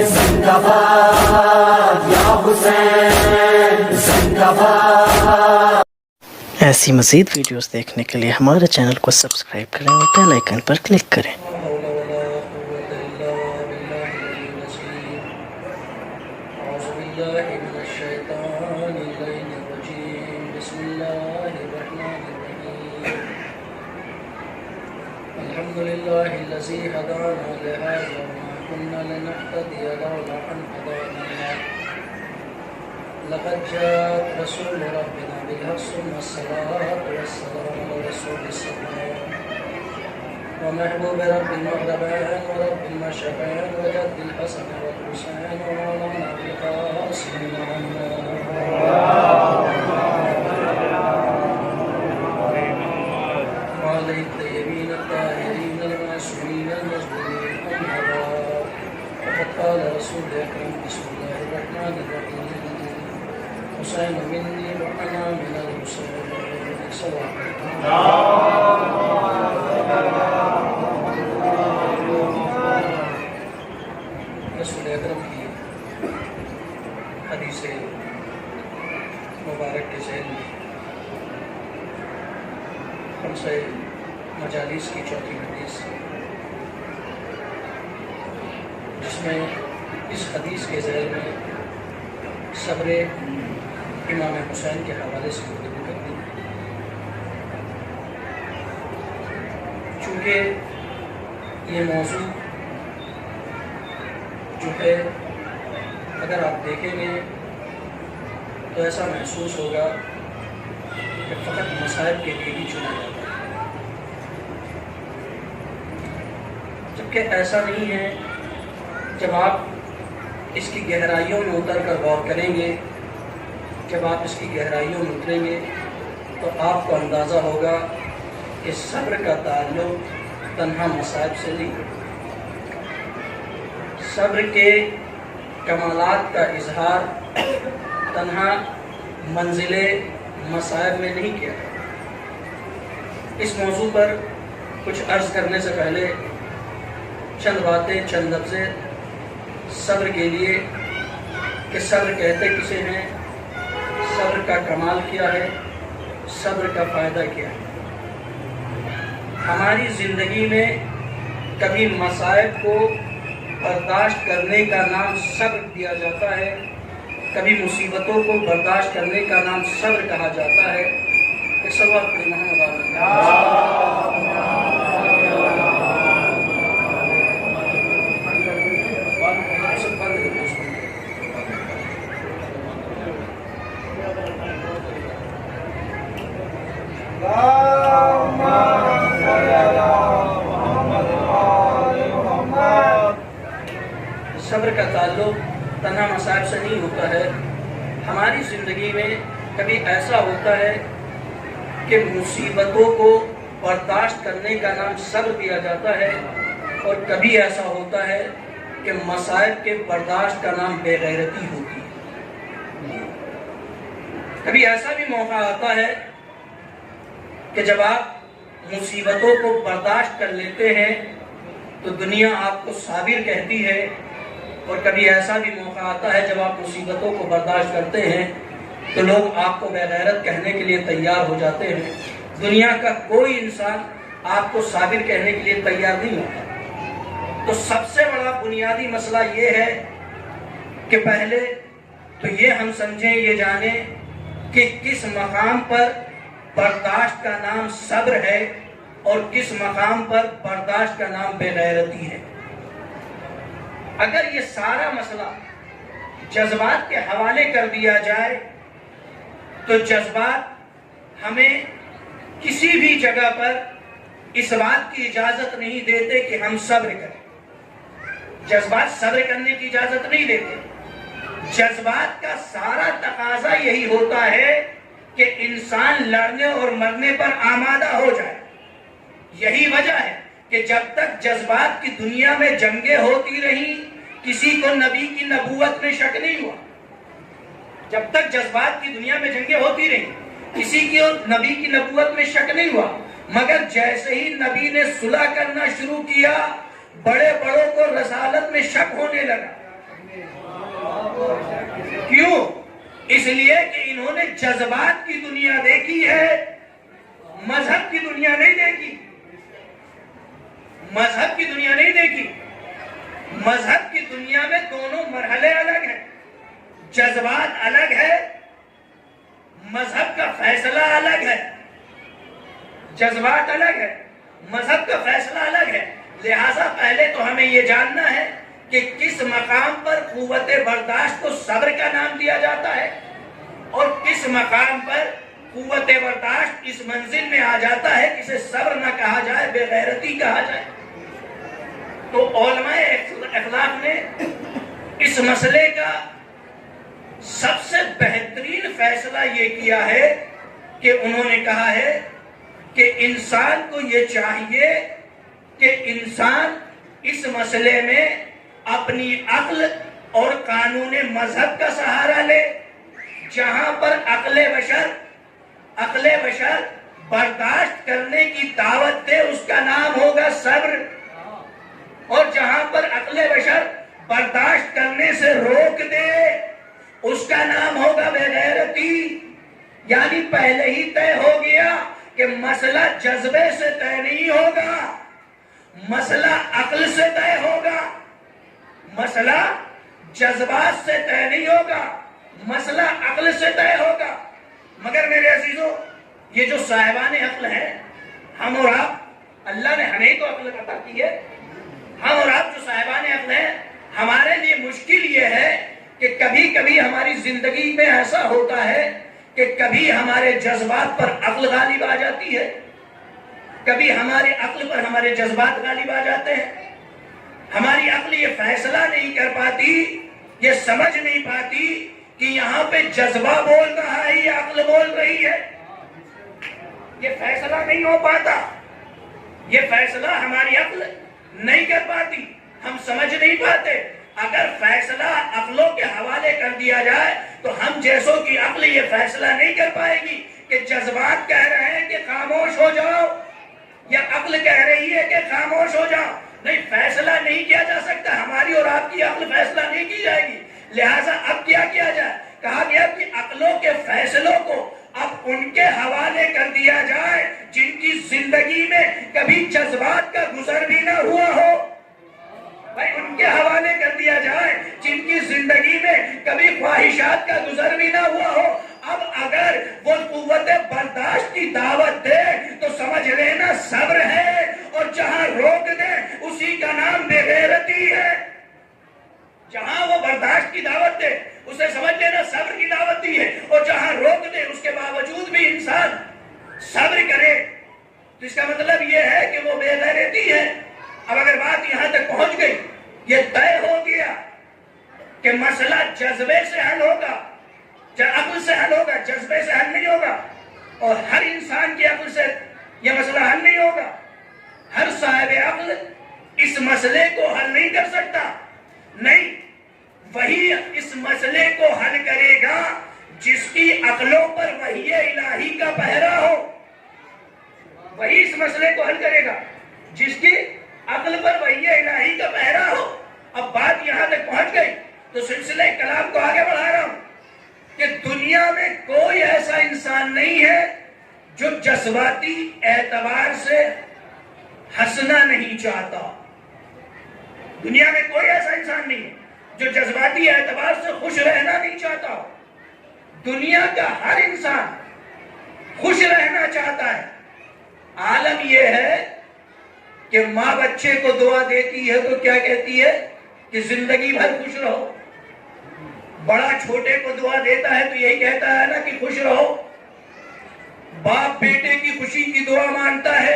زندہ باد یا حسین، زندہ باد۔ ایسی مزید ویڈیوز دیکھنے کے لیے ہمارے چینل کو سبسکرائب کریں اور بیل آئیکن پر کلک کریں۔ الحمد لله الذي هدانا لهذا وما كنا لنهتدي لولا أن هدانا الله لقد جاءت رسول ربنا بالحق ثم الصلاة والسلام على رسول السلام ومحبوب رب المغربين ورب المشرقين وجد الحسن والحسين ومولانا بالقاسم وعليه الطيبين الطاهرين المعصومين المجدودين أما بعد فقد قال رسول أكرم بسم الله الرحمن الرحيم حسين مني وأنا من الحسين صلى رسول اکرم کی حدیث مبارک کے ذیل میں ہم سے مجالس کی چوتھی حدیث جس میں اس حدیث کے ذیل میں صبر امام حسین کے حوالے سے گفتگو کرنی ہے۔ چونکہ یہ موضوع جو ہے اگر آپ دیکھیں گے تو ایسا محسوس ہوگا کہ فقط مصائب کے لیے ہی چنا جاتا ہے، جبکہ ایسا نہیں ہے۔ جب آپ اس کی گہرائیوں میں اتر کر غور کریں گے، جب آپ اس کی گہرائیوں میں اتریں گے تو آپ کو اندازہ ہوگا کہ صبر کا تعلق تنہا مصائب سے نہیں، صبر کے کمالات کا اظہار تنہا منزل مصائب میں نہیں کیا۔ اس موضوع پر کچھ عرض کرنے سے پہلے چند باتیں، چند لفظیں صبر کے لیے کہ صبر کہتے کسے ہیں، صبر کا کمال کیا ہے، صبر کا فائدہ کیا ہے۔ ہماری زندگی میں کبھی مصائب کو برداشت کرنے کا نام صبر دیا جاتا ہے، کبھی مصیبتوں کو برداشت کرنے کا نام صبر کہا جاتا ہے۔ ایک سوال پڑھی محمد صبر کا تعلق تنہا مصائب سے نہیں ہوتا ہے۔ ہماری زندگی میں کبھی ایسا ہوتا ہے کہ مصیبتوں کو برداشت کرنے کا نام صبر دیا جاتا ہے، اور کبھی ایسا ہوتا ہے کہ مصائب کے برداشت کا نام بے غیرتی ہوتی ہے۔ کبھی ایسا بھی موقع آتا ہے کہ جب آپ مصیبتوں کو برداشت کر لیتے ہیں تو دنیا آپ کو صابر کہتی ہے، اور کبھی ایسا بھی موقع آتا ہے جب آپ مصیبتوں کو برداشت کرتے ہیں تو لوگ آپ کو بے غیرت کہنے کے لیے تیار ہو جاتے ہیں۔ دنیا کا کوئی انسان آپ کو صابر کہنے کے لیے تیار نہیں ہوتا۔ تو سب سے بڑا بنیادی مسئلہ یہ ہے کہ پہلے تو یہ ہم سمجھیں، یہ جانیں کہ کس مقام پر برداشت کا نام صبر ہے اور کس مقام پر برداشت کا نام بے غیرتی ہے۔ اگر یہ سارا مسئلہ جذبات کے حوالے کر دیا جائے تو جذبات ہمیں کسی بھی جگہ پر اس بات کی اجازت نہیں دیتے کہ ہم صبر کریں۔ جذبات صبر کرنے کی اجازت نہیں دیتے۔ جذبات کا سارا تقاضا یہی ہوتا ہے کہ انسان لڑنے اور مرنے پر آمادہ ہو جائے۔ یہی وجہ ہے کہ جب تک جذبات کی دنیا میں جنگیں ہوتی رہیں کسی کو نبی کی نبوت میں شک نہیں ہوا۔ جب تک جذبات کی دنیا میں جنگیں ہوتی رہیں کسی کو نبی کی نبوت میں شک نہیں ہوا، مگر جیسے ہی نبی نے صلح کرنا شروع کیا بڑے بڑوں کو رسالت میں شک ہونے لگا، اس لیے کہ انہوں نے جذبات کی دنیا دیکھی ہے، مذہب کی دنیا نہیں دیکھی، مذہب کی دنیا نہیں دیکھی۔ مذہب کی دنیا میں دونوں مرحلے الگ ہیں، جذبات الگ ہے، مذہب کا فیصلہ الگ ہے۔ جذبات الگ ہے، مذہب کا فیصلہ الگ ہے۔ لہٰذا پہلے تو ہمیں یہ جاننا ہے کہ کس مقام پر قوت برداشت کو صبر کا نام دیا جاتا ہے، اور کس مقام پر قوت برداشت اس منزل میں آ جاتا ہے کسے صبر نہ کہا جائے، بے غیرتی کہا جائے۔ تو علماء اخلاق نے اس مسئلے کا سب سے بہترین فیصلہ یہ کیا ہے کہ انہوں نے کہا ہے کہ انسان کو یہ چاہیے کہ انسان اس مسئلے میں اپنی عقل اور قانون مذہب کا سہارا لے۔ جہاں پر عقل بشر برداشت کرنے کی دعوت دے اس کا نام ہوگا صبر، اور جہاں پر عقل بشر برداشت کرنے سے روک دے اس کا نام ہوگا بے غیرتی۔ یعنی پہلے ہی طے ہو گیا کہ مسئلہ جذبے سے طے نہیں ہوگا، مسئلہ عقل سے طے ہوگا، مسئلہ جذبات سے طے نہیں ہوگا، مسئلہ عقل سے طے ہوگا۔ مگر میرے عزیزوں، یہ جو صاحبان عقل ہیں، ہم اور آپ، اللہ نے ہمیں تو عقل عطا کی ہے، ہم اور آپ جو صاحبان عقل ہیں، ہمارے لیے مشکل یہ ہے کہ کبھی کبھی ہماری زندگی میں ایسا ہوتا ہے کہ کبھی ہمارے جذبات پر عقل غالب آ جاتی ہے، کبھی ہمارے عقل پر ہمارے جذبات غالب آ جاتے ہیں۔ ہماری عقل یہ فیصلہ نہیں کر پاتی، یہ سمجھ نہیں پاتی کہ یہاں پہ جذبہ بول رہا ہے یا عقل بول رہی ہے۔ یہ فیصلہ نہیں ہو پاتا، یہ فیصلہ ہماری عقل نہیں کر پاتی، ہم سمجھ نہیں پاتے۔ اگر فیصلہ عقلوں کے حوالے کر دیا جائے تو ہم جیسوں کی عقل یہ فیصلہ نہیں کر پائے گی کہ جذبات کہہ رہے ہیں کہ خاموش ہو جاؤ یا عقل کہہ رہی ہے کہ خاموش ہو جاؤ۔ نہیں، فیصلہ نہیں کیا جا سکتا، ہماری اور آپ کی عقل فیصلہ نہیں کی جائے گی۔ لہٰذا اب کیا کیا جائے؟ کہا گیا کہ عقلوں کے فیصلوں کو اب ان کے حوالے کر دیا جائے جن کی زندگی میں کبھی جذبات کا گزر بھی نہ ہوا ہو۔ بھائی ان کے حوالے کر دیا جائے جن کی زندگی میں کبھی خواہشات کا گزر بھی نہ ہوا ہو۔ اب اگر وہ قوت برداشت کی دعوت دے تو سمجھ لینا صبر ہے، اور جہاں روک دے اسی کا نام بے غیرتی ہے۔ جہاں وہ برداشت کی دعوت دے اسے سمجھ لینا صبر کی دعوت دی ہے، اور جہاں روک دے اس کے باوجود بھی انسان صبر کرے تو اس کا مطلب یہ ہے کہ وہ بے غیرتی ہے۔ اب اگر بات یہاں تک پہنچ گئی، یہ طے ہو گیا کہ مسئلہ جذبے سے حل ہوگا، عقل سے حل ہوگا، جذبے سے حل نہیں ہوگا، اور ہر انسان کی عقل سے یہ مسئلہ حل نہیں ہوگا۔ ہر صاحب عقل اس مسئلے کو حل نہیں کر سکتا، نہیں، وہی اس مسئلے کو حل کرے گا جس کی عقلوں پر وحی الہی کا پہرا ہو، وہی اس مسئلے کو حل کرے گا جس کی عقل پر وحی الہی کا پہرا ہو۔ اب بات یہاں تک پہنچ گئی تو سلسلہ کلام کو آگے بڑھا رہا ہوں کہ دنیا میں کوئی ایسا انسان نہیں ہے جو جذباتی اعتبار سے ہنسنا نہیں چاہتا۔ دنیا میں کوئی ایسا انسان نہیں ہے جو جذباتی اعتبار سے خوش رہنا نہیں چاہتا۔ دنیا کا ہر انسان خوش رہنا چاہتا ہے۔ عالم یہ ہے کہ ماں بچے کو دعا دیتی ہے تو کیا کہتی ہے کہ زندگی بھر خوش رہو۔ بڑا چھوٹے کو دعا دیتا ہے تو یہی کہتا ہے نا کہ خوش رہو۔ باپ بیٹے کی خوشی کی دعا مانتا ہے۔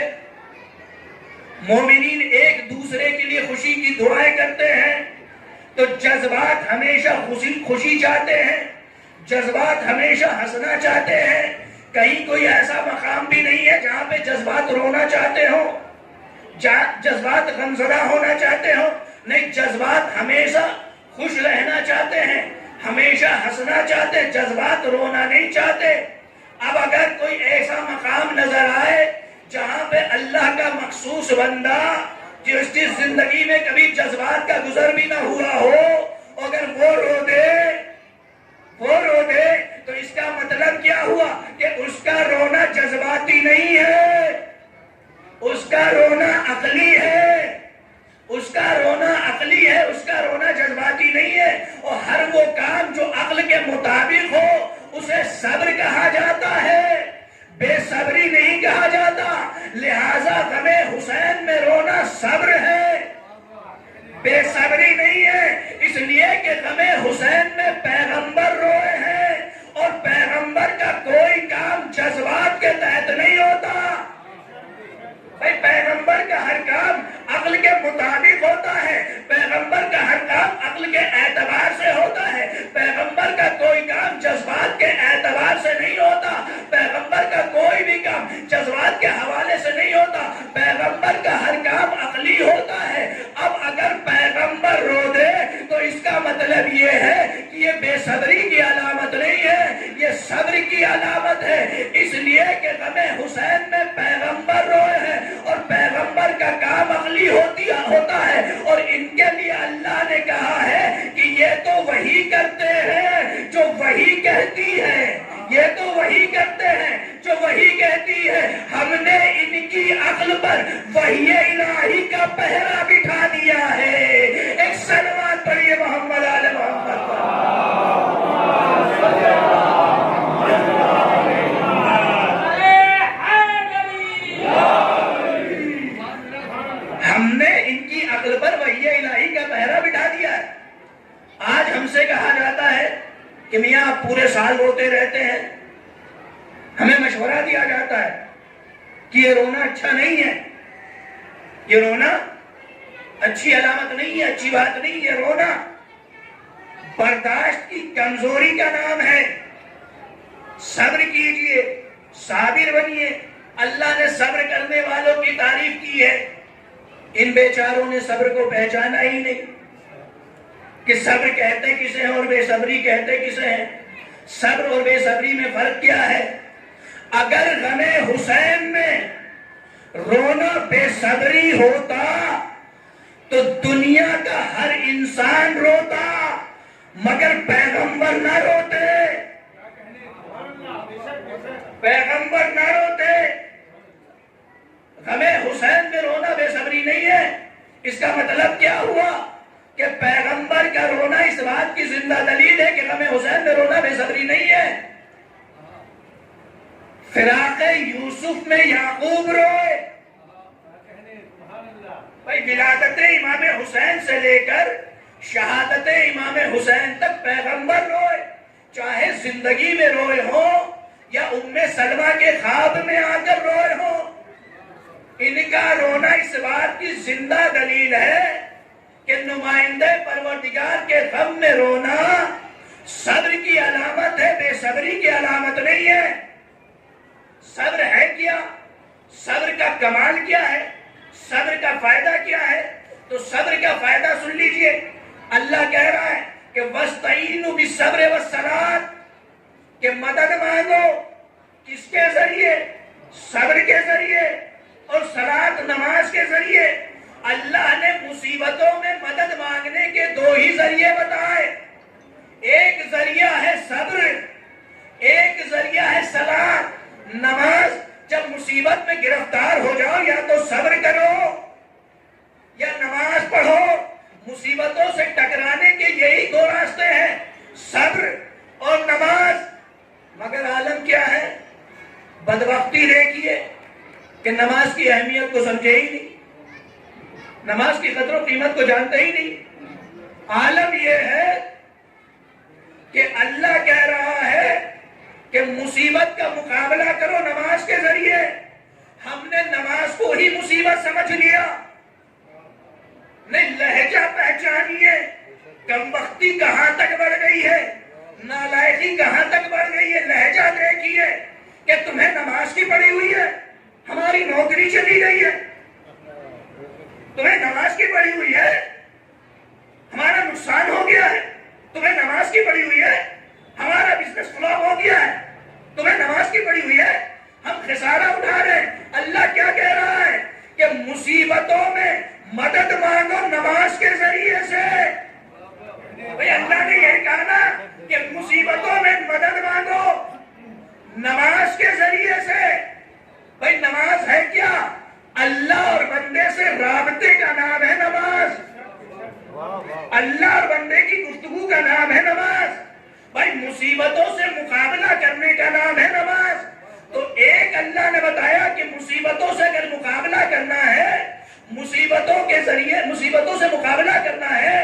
مومنین ایک دوسرے کے لیے خوشی کی دعائیں کرتے ہیں۔ تو جذبات ہمیشہ خوشی چاہتے ہیں، جذبات ہمیشہ ہنسنا چاہتے ہیں۔ کہیں کوئی ایسا مقام بھی نہیں ہے جہاں پہ جذبات رونا چاہتے ہو، جذبات غمزدہ ہونا چاہتے ہو۔ نہیں، جذبات ہمیشہ خوش رہنا چاہتے ہیں، ہمیشہ ہنسنا چاہتے ہیں، جذبات رونا نہیں چاہتے۔ اب اگر کوئی ایسا مقام نظر آئے جہاں پہ اللہ کا مخصوص بندہ جس کی زندگی میں کبھی جذبات کا گزر بھی نہ ہوا ہو، اگر وہ رو دے صبر کہا جاتا ہے، بے صبری نہیں کہا جاتا، لہذا غم حسین میں رونا صبر ہے، بے صبری نہیں ہے، اس لیے کہ غم حسین میں پیغمبر روئے ہیں، اور پیغمبر کا کوئی کام جذبات کے تحت نہیں ہوتا۔ بھائی پیغمبر کا ہر کام عقل کے مطابق ہوتا ہے، پیغمبر کا ہر کام عقل کے اعتبار سے ہوتا ہے، پیغمبر کا کوئی کام جذبات کے اعتبار سے نہیں ہوتا، پیغمبر کا کوئی بھی کام جذبات کے حوالے سے نہیں ہوتا، پیغمبر کا ہر کام عقلی ہوتا ہے۔ اب اگر پیغمبر رو دے تو اس کا مطلب یہ ہے کہ یہ بے صبری کی علامت نہیں ہے، یہ صبر کی علامت ہے، اس لیے کہ غم حسین میں پیغمبر روئے ہیں اور پیغمبر کا کام عقلی ہوتا ہے، اور ان کے لیے اللہ نے کہا ہے کہ یہ تو وہی کرتے ہیں جو وہی کہتی ہے، یہ تو وہی کرتے ہیں جو وہی کہتی ہے، ہم نے ان کی عقل پر وحی الہی کا پہرا بٹھا دیا ہے۔ ایک صلوات پڑھیے محمد آل محمد پر۔ ہم نے ان کی عقل پر وحی الہی کا پہرا بٹھا دیا ہے۔ آج ہم سے کہا جاتا ہے کہ میاں آپ پورے سال روتے رہتے ہیں، ہمیں مشورہ دیا جاتا ہے کہ یہ رونا اچھا نہیں ہے، یہ رونا اچھی علامت نہیں ہے، اچھی بات نہیں ہے، رونا برداشت کی کمزوری کا نام ہے۔ صبر کیجئے، صابر بنیے، اللہ نے صبر کرنے والوں کی تعریف کی ہے۔ ان بیچاروں نے صبر کو پہچانا ہی نہیں کہ صبر کہتے کسے ہیں اور بے صبری کہتے کسے ہیں۔ صبر اور بے صبری میں فرق کیا ہے؟ اگر غم حسین میں رونا بے صبری ہوتا تو دنیا کا ہر انسان روتا، مگر پیغمبر نہ روتے، پیغمبر نہ روتے۔ غم حسین میں رونا بے صبری نہیں ہے، اس کا مطلب کیا ہوا کہ پیغمبر کا رونا اس بات کی زندہ دلیل ہے کہ غم حسین میں رونا بے صبری نہیں ہے۔ فراق یوسف میں یعقوب روئے، بھائی ولادت امام حسین سے لے کر شہادت امام حسین تک پیغمبر روئے، چاہے زندگی میں روئے ہوں یا ام سلمہ کے خواب میں آ کر روئے ہوں، ان کا رونا اس بات کی زندہ دلیل ہے کہ نمائندے پروردگار کے غم میں رونا صبر کی علامت ہے، بے صبری کی علامت نہیں ہے۔ صبر ہے کیا؟ صبر کا کمال کیا ہے؟ صبر کا فائدہ کیا ہے؟ تو صبر کا فائدہ سن لیجئے، اللہ کہہ رہا ہے کہ وَاسْتَعِينُوا بِالصَّبْرِ وَالصَّلَاةِ، کہ مدد مانگو، کس کے ذریعے؟ صبر کے ذریعے اور صلاۃ نماز کے ذریعے۔ اللہ نے مصیبتوں میں مدد مانگنے کے دو ہی ذریعے بتائے، ایک ذریعہ ہے صبر، ایک ذریعہ ہے صلاۃ نماز۔ جب مصیبت میں گرفتار ہو جاؤ یا تو صبر کرو یا نماز پڑھو، مصیبتوں سے ٹکرانے کے یہی دو راستے ہیں، صبر اور نماز۔ مگر عالم کیا ہے؟ بدبختی دیکھیے کہ نماز کی اہمیت کو سمجھے ہی نہیں، نماز کی قدر و قیمت کو جانتے ہی نہیں۔ عالم یہ ہے کہ اللہ کہہ رہا ہے کہ مصیبت کا مقابلہ کرو نماز کے ذریعے، ہم نے نماز کو ہی مصیبت سمجھ لیا۔ نہیں، لہجہ پہچانیے، کم بختی کہاں تک بڑھ گئی ہے، نالائقی کہاں تک بڑھ گئی ہے۔ لہجہ دیکھیے کہ تمہیں نماز کی پڑی ہوئی ہے، ہماری نوکری چلی گئی ہے، تمہیں نماز کی پڑی ہوئی ہے، ہمارا نقصان ہو گیا ہے، تمہیں نماز کی پڑی ہوئی ہے، ہمارا بزنس فلاپ ہو گیا ہے، تمہیں نماز کی پڑی ہوئی ہے، ہم خسارہ اٹھا رہے ہیں۔ اللہ کیا کہہ رہا ہے کہ مصیبتوں میں مدد مانگو نماز کے ذریعے سے۔ بھئی اللہ نے یہ کہا نا کہ مصیبتوں میں مدد مانگو نماز کے ذریعے سے۔ بھئی نماز ہے کیا؟ اللہ اور بندے سے رابطے کا نام ہے نماز، اللہ اور بندے کی گفتگو کا نام ہے نماز۔ بھائی مصیبتوں سے مقابلہ کرنے کا نام ہے نماز. تو ایک اللہ نے بتایا کہ مصیبتوں سے اگر مقابلہ کرنا ہے، مصیبتوں کے ذریعے مصیبتوں سے مقابلہ کرنا ہے،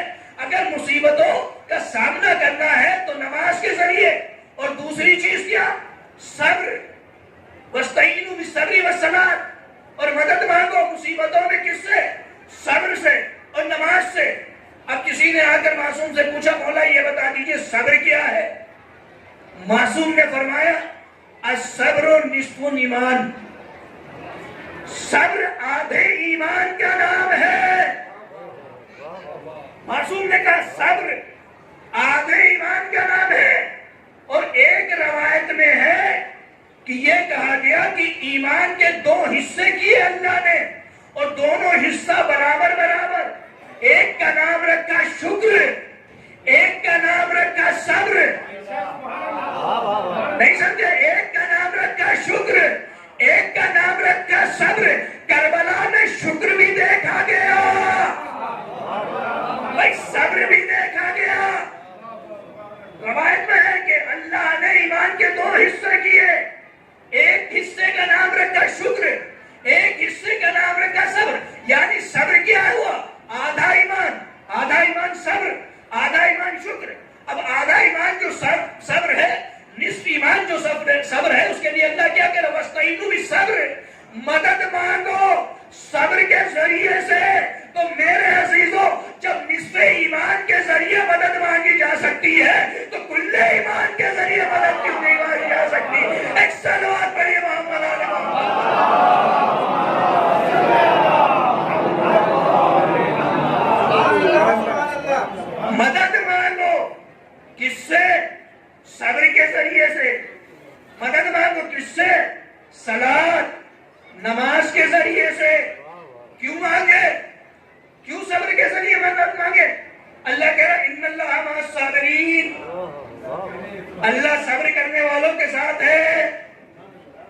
اگر مصیبتوں کا سامنا کرنا ہے تو نماز کے ذریعے. اور دوسری چیز کیا؟ صبر. وَاسْتَعِينُوا بِالصَّبْرِ وَالصَّلَاةِ. اور مدد مانگو مصیبتوں میں کس سے؟ صبر سے اور نماز سے. اب کسی نے آ کر معصوم سے پوچھا مولا یہ بتا دیجئے صبر کیا ہے؟ معصوم نے فرمایا الصبر نصف ایمان. صبر آدھے ایمان کا نام ہے. معصوم نے کہا صبر آدھے ایمان کا نام ہے. اور ایک روایت میں ہے کہ یہ کہا گیا کہ ایمان کے 2 حصے کیے اللہ نے اور دونوں حصہ برابر برابر. ایک کا نام رکھا شکر، ایک کا نام رکھا صبر. نہیں سمجھے؟ ایک کا نام رکھا شکر، ایک کا نام رکھا صبر. کربلا میں شکر بھی دیکھا گیا، بھائی صبر بھی دیکھا گیا. روایت میں ہے کہ اللہ نے ایمان کے 2 حصے کیے. ایک حصے کا نام رکھا شکر، ایک حصے کا نام رکھا صبر. یعنی صبر کیا ہوا؟ آدھا ایمان، آدھا ایمان صبر، آدھا ایمان شکر. اب آدھا ایمان جو صبر ہے، نصف ایمان جو صبر ہے، اس کے لیے اللہ کیا کہہ رہا ہے؟ وَاسْتَعِينُوا بِالصَّبْرِ. مدد مانگو صبر کے ذریعے سے. تو میرے عزیزوں، جب نصف ایمان کے ذریعے مدد مانگی جا سکتی ہے تو کل ایمان کے ذریعے مدد کیوں نہیں مانگی جا سکتی؟ ایک صلوات پڑھیے محمد علی محمد. مدد مانگو کس سے؟ صبر کے ذریعے سے. مدد مانگو کس سے؟ صلاۃ، نماز کے ذریعے سے. کیوں مانگے؟ کیوں صبر کے ذریعے مدد مانگے؟ اللہ کہہ رہا ان اللہ مع الصابرین. اللہ صبر کرنے والوں کے ساتھ ہے.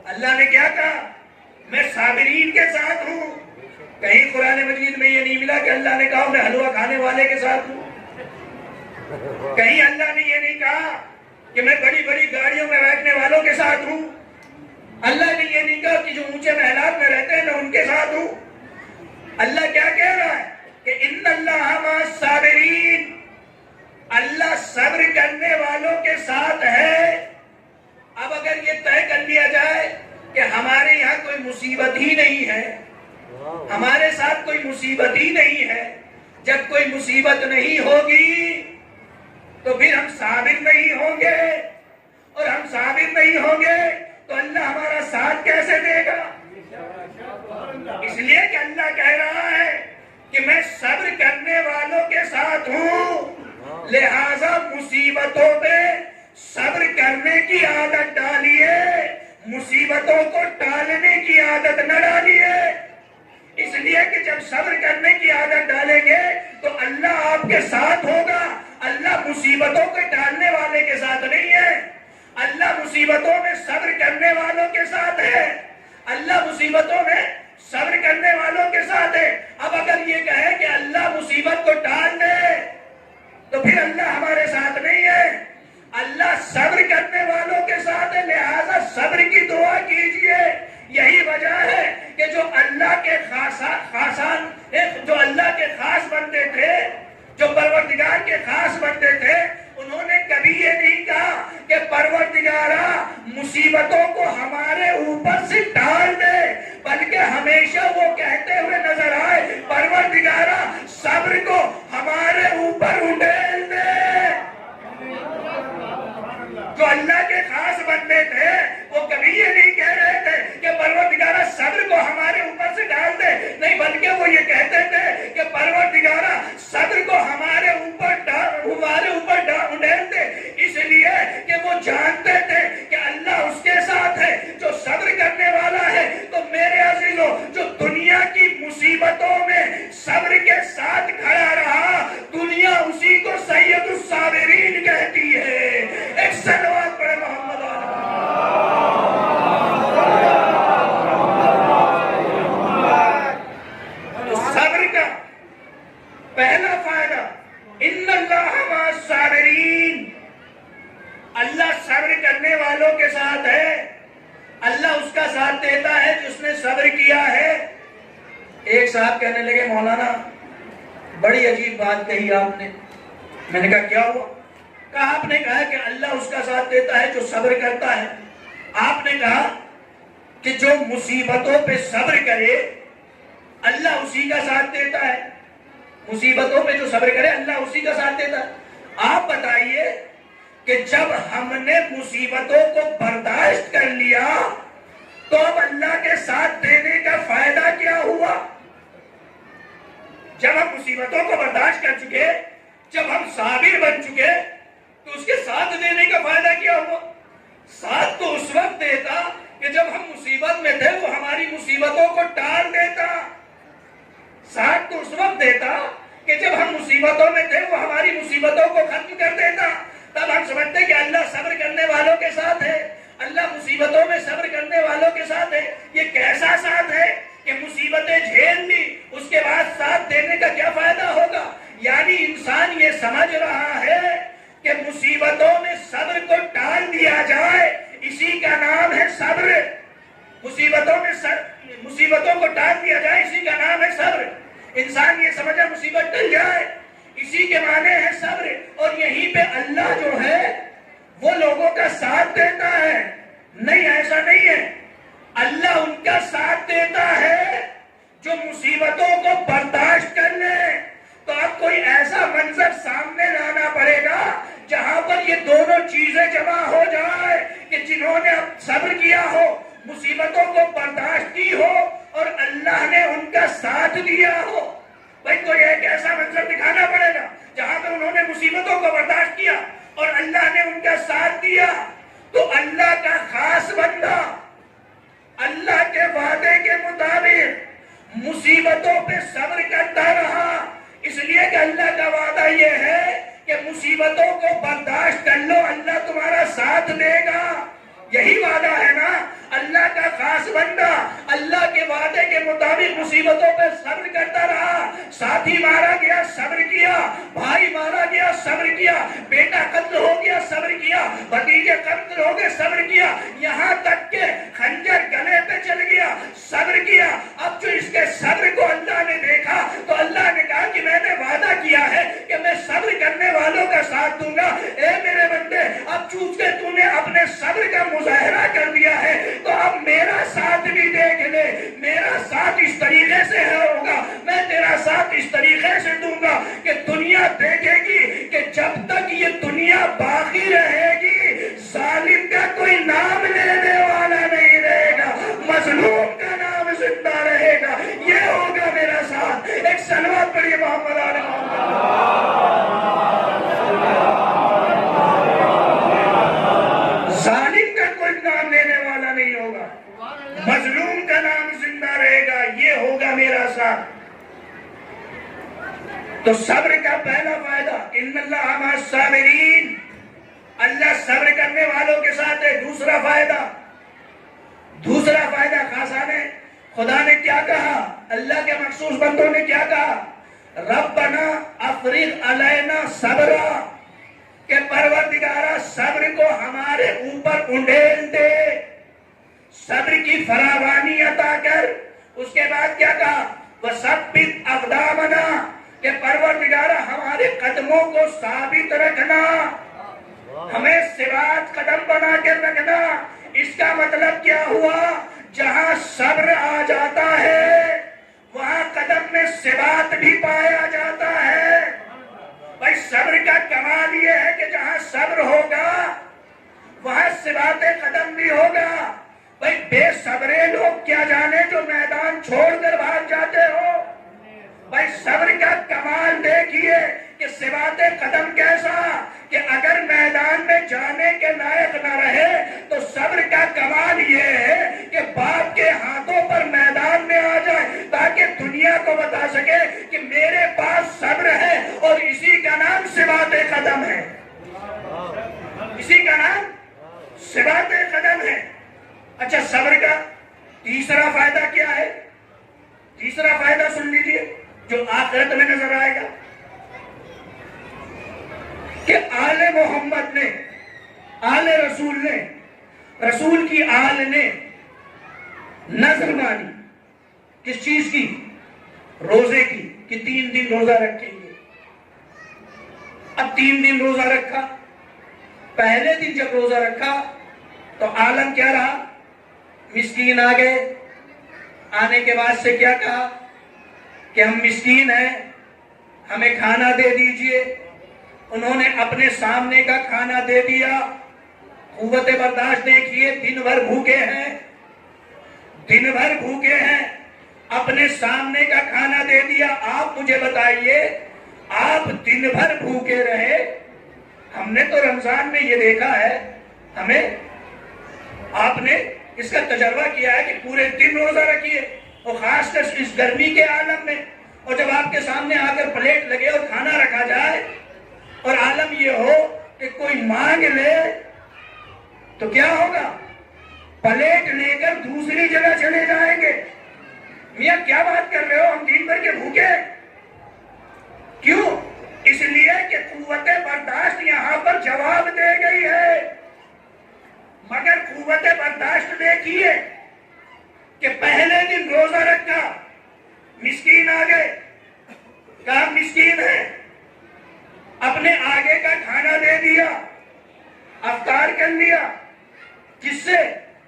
اللہ نے کیا کہا؟ میں صابرین کے ساتھ ہوں. کہیں قرآن مجید میں یہ نہیں ملا کہ اللہ نے کہا میں حلوہ کھانے والے کے ساتھ ہوں. کہیں اللہ نے یہ نہیں کہا کہ میں بڑی بڑی گاڑیوں میں بیٹھنے والوں کے ساتھ ہوں. اللہ نے یہ نہیں کہا کہ جو اونچے محلات میں رہتے ہیں میں ان کے ساتھ ہوں. اللہ کیا کہہ رہا ہے کہ ان اللہ مع الصابرین. اللہ صبر کرنے والوں کے ساتھ ہے. اب اگر یہ طے کر لیا جائے کہ ہمارے یہاں کوئی مصیبت ہی نہیں ہے، ہمارے ساتھ کوئی مصیبت ہی نہیں ہے، جب کوئی مصیبت نہیں ہوگی تو پھر ہم صابر نہیں ہوں گے. اور ہم صابر نہیں ہوں گے تو اللہ ہمارا ساتھ کیسے دے گا؟ اس لیے کہ اللہ کہہ رہا ہے کہ میں صبر کرنے والوں کے ساتھ ہوں. لہذا مصیبتوں پہ صبر کرنے کی عادت ڈالیے، مصیبتوں کو ٹالنے کی عادت نہ ڈالیے. اس لیے کہ جب صبر کرنے کی عادت ڈالیں گے تو اللہ آپ کے ساتھ ہوگا. اللہ مصیبتوں کو ٹالنے والے کے ساتھ نہیں ہے. اللہ مصیبتوں میں صبر کرنے والوں کے ساتھ ہے. اللہ مصیبتوں میں صبر کرنے والوں کے ساتھ ہے. اب اگر یہ کہے کہ اللہ مصیبت کو ٹال دے تو پھر اللہ ہمارے ساتھ نہیں ہے. اللہ صبر کرنے والوں کے ساتھ ہے. لہذا صبر کی دعا کیجئے. یہی وجہ ہے کہ جو اللہ کے جو اللہ کے خاص بندے تھے، جو پروردگار کے خاص بندے تھے، انہوں نے کبھی یہ نہیں کہا کہ پروردگارا مصیبتوں کو ہمارے اوپر سے ڈال دے، بلکہ ہمیشہ وہ کہتے ہوئے نظر آئے پروردگارا صبر کو ہمارے اوپر اڈیل دے. جو اللہ کے خاص بندے تھے وہ کبھی یہ نہیں کہہ رہے تھے کہ پروردگارا صبر کو ہمارے اوپر سے ڈال دے، نہیں بلکہ وہ یہ کہتے تھے کہ پروردگارا صبر کو ہمارے اوپر اڈیل دے. اس لیے کہ وہ جانتے تھے کہ اللہ اس کے ساتھ ہے جو صبر کرنے والا ہے. تو میرے عزیزوں، جو دنیا کی مصیبتوں میں صبر کے ساتھ کھڑا رہا، دنیا اسی کو سید الصابرین کہتی ہے. ایک صلوات پڑھے محمد علی. تو صبر کا پہلا فائدہ ان اللہ مع الصابرین. اللہ صبر کرنے والوں کے ساتھ ہے. اللہ اس کا ساتھ دیتا ہے جس نے صبر کیا ہے. ایک صاحب کہنے لگے مولانا بڑی عجیب بات کہی آپ نے. میں نے کہا کیا ہوا؟ کہا آپ نے کہا کہ اللہ اس کا ساتھ دیتا ہے جو صبر کرتا ہے. آپ نے کہا کہ جو مصیبتوں پہ صبر کرے اللہ اسی کا ساتھ دیتا ہے. مصیبتوں پہ جو صبر کرے اللہ اسی کا ساتھ دیتا ہے. آپ بتائیے کہ جب ہم نے مصیبتوں کو برداشت کر لیا تو اب اللہ کے ساتھ دینے کا فائدہ کیا ہوا؟ جب ہم مصیبتوں کو برداشت کر چکے، جب ہم صابر بن چکے تو اس کے ساتھ دینے کا فائدہ کیا ہوا؟ ساتھ تو اس وقت دیتا کہ جب ہم مصیبت میں تھے وہ ہماری مصیبتوں کو ٹال دیتا. ساتھ تو اس وقت دیتا کہ جب ہم مصیبتوں میں تھے وہ ہماری مصیبتوں کو ختم کر دیتا. تب ہم سمجھتے کہ اللہ صبر کرنے والوں کے ساتھ ہے، اللہ مصیبتوں میں صبر کرنے والوں کے ساتھ ہے. یہ کیسا ساتھ ہے کہ مصیبتیں جھیل لی اس کے بعد ساتھ دینے کا کیا فائدہ ہوگا؟ یعنی انسان یہ سمجھ رہا ہے کہ مصیبتوں میں صبر کو ٹال دیا جائے، اسی کا نام ہے صبر. مصیبتوں کو ٹال دیا جائے اسی کا نام ہے صبر. انسان یہ سمجھا مصیبت ٹل جائے اسی کے معنی ہے صبر. اور یہیں پہ اللہ جو ہے وہ لوگوں کا ساتھ دیتا ہے. نہیں، ایسا نہیں ہے. اللہ ان کا ساتھ دیتا ہے جو مصیبتوں کو برداشت کر لے. تو اب کوئی ایسا منظر سامنے لانا پڑے گا جہاں پر یہ دونوں چیزیں جمع ہو جائے کہ جنہوں نے اب صبر کیا ہو، مصیبتوں کو برداشت کی ہو اور اللہ نے ان کا ساتھ دیا ہو. بھائی کوئی ایک ایسا منظر دکھانا پڑے گا جہاں پر انہوں نے مصیبتوں کو برداشت کیا اور اللہ نے ان کا ساتھ دیا. تو اللہ کا خاص بندہ اللہ کے وعدے کے مطابق مصیبتوں پہ صبر کرتا رہا. اس لیے کہ اللہ کا وعدہ یہ ہے کہ مصیبتوں کو برداشت کر لو اللہ تمہارا ساتھ دے گا. یہی وعدہ ہے نا. اللہ کا خاص بندہ اللہ کے وعدے کے مطابق مصیبتوں پہ صبر کرتا رہا. ساتھی مارا گیا صبر کیا، بھائی مارا گیا صبر کیا، بیٹا قتل ہو گیا صبر کیا، بھتیجے قتل ہو گئے صبر کیا، یہاں تک کہ خنجر گلے پہ چل گیا صبر کیا. اب جو اس کے صبر کو اللہ نے دیکھا تو اللہ نے کہا کہ میں نے وعدہ کیا ہے کہ میں صبر کرنے والوں کا ساتھ دوں گا. اے میرے بندے، اب چونکہ تو نے اپنے صبر کا مظاہرہ کر دیا ہے تو اب میرا ساتھ بھی دیکھ لے. میرا ساتھ اس طریقے سے ہوگا، میں تیرا ساتھ اس طریقے سے دوں گا کہ دنیا دیکھے گی کہ جب تک یہ دنیا باقی رہے گی ظالم کا کوئی نام لینے والا نہیں رہے گا، مظلوم کا نام زندہ رہے گا. یہ ہوگا میرا ساتھ. ایک صلوات پڑھیے محمد علیہ ظالم کا کوئی نام لینے والا نہیں ہوگا، مظلوم کا نام زندہ رہے گا. یہ ہوگا میرا ساتھ. تو صبر کا پہلا فائدہ ان اللہ مع الصابرین، اللہ صبر کرنے والوں کے ساتھ ہے. دوسرا فائدہ خاصا نے خدا نے کیا کہا، اللہ کے مخصوص بندوں نے کیا کہا، ربنا افرغ علینا صبرا، کہ پروردگارا صبر کو ہمارے اوپر انڈیل دے، صبر کی فراوانی عطا کر. اس کے بعد کیا کہا، وثبت اقدامنا، کہ پروردگارا ہمارے قدموں کو ثابت رکھنا، ہمیں ثبات قدم بنا کے رکھنا. اس کا مطلب کیا ہوا، جہاں صبر آ جاتا ہے وہاں قدم میں ثبات بھی پایا جاتا ہے. بھائی صبر کا کمال یہ ہے کہ جہاں صبر ہوگا وہاں ثبات قدم بھی ہوگا. بھائی بے صبرے لوگ کیا جانے جو میدان چھوڑ کر بھاگ جاتے ہو. بھائی صبر کا کمال دیکھیے کہ ثبات قدم کیسا، کہ اگر میدان میں جانے کے لائق نہ رہے تو صبر کا کمال یہ ہے کہ باپ کے ہاتھوں پر میدان میں آ جائے تاکہ دنیا کو بتا سکے کہ میرے پاس صبر ہے، اور اسی کا نام ثبات قدم ہے. اسی کا نام ثبات قدم ہے. اچھا صبر کا تیسرا فائدہ کیا ہے؟ تیسرا فائدہ سن لیجئے جو آخرت میں نظر آئے گا، کہ آل محمد نے آل رسول نے، رسول کی آل نے نظر مانی کس چیز کی؟ روزے کی، کہ 3 دن روزہ رکھیں گے۔ اب 3 دن روزہ رکھا، پہلے دن جب روزہ رکھا تو عالم کیا رہا؟ مسکین آ گئے، آنے کے بعد سے کیا کہا کہ ہم مسکین ہیں، ہمیں کھانا دے دیجئے۔ انہوں نے اپنے سامنے کا کھانا دے دیا۔ قوت برداشت دیکھیے، دن بھر بھوکے ہیں، دن بھر بھوکے ہیں، اپنے سامنے کا کھانا دے دیا۔ آپ مجھے بتائیے، آپ دن بھر بھوکے رہے؟ ہم نے تو رمضان میں یہ دیکھا ہے، آپ نے اس کا تجربہ کیا ہے کہ پورے دن روزہ رکھیے، اور خاص کر اس گرمی کے عالم میں، اور جب آپ کے سامنے آ کر پلیٹ لگے اور کھانا رکھا جائے اور عالم یہ ہو کہ کوئی مانگ لے تو کیا ہوگا؟ پلیٹ لے کر دوسری جگہ چلے جائیں گے۔ میاں کیا بات کر رہے ہو، ہم دن بھر کے بھوکے؟ کیوں؟ اس لیے کہ قوت برداشت یہاں پر جواب دے گئی ہے۔ مگر قوت برداشت دیکھیے کہ پہلے دن روزہ رکھا، مسکین آ گئے، کہا مسکین ہے، اپنے آگے کا کھانا دے دیا، افطار کر لیا، جس سے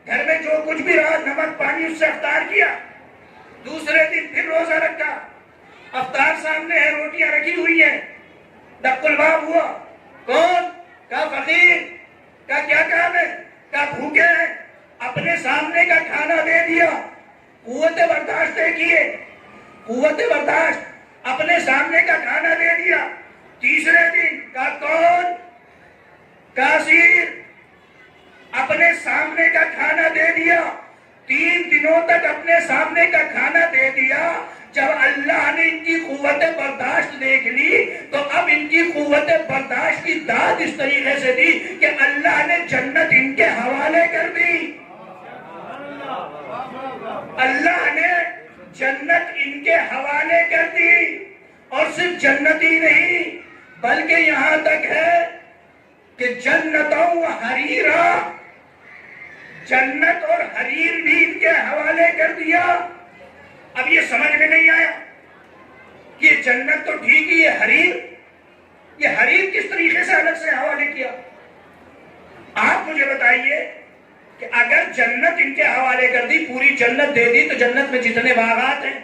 گھر میں جو کچھ بھی رہا نمک پانی اس سے افطار کیا۔ دوسرے دن پھر روزہ رکھا، افطار سامنے ہے، روٹیاں رکھی ہوئی ہیں، دق الباب ہوا، کون؟ کہا فقیر، کہا کیا کام ہے؟ کہا بھوکے ہیں، اپنے سامنے کا کھانا دے دیا۔ قوت برداشت دیکھیے، قوت برداشت، اپنے سامنے کا کھانا دے دیا۔ تیسرے دن کہا کون؟ کہا سیر، اپنے سامنے کا کھانا دے دیا۔ 3 دنوں تک اپنے سامنے کا کھانا دے دیا۔ جب اللہ نے ان کی قوت برداشت دیکھ لی تو اب ان کی قوت برداشت کی داد اس طریقے سے دی کہ اللہ نے جنت ان کے حوالے کر دی۔ اللہ نے جنت ان کے حوالے کر دی، اور صرف جنت ہی نہیں بلکہ یہاں تک ہے کہ جنتوں و حریرا، جنت اور حریر بھی ان کے حوالے کر دیا۔ اب یہ سمجھ میں نہیں آیا کہ یہ جنت تو ٹھیک ہی، یہ حریر کس طریقے سے الگ سے حوالے کیا؟ آپ مجھے بتائیے کہ اگر جنت ان کے حوالے کر دی، پوری جنت دے دی، تو جنت میں جتنے باغات ہیں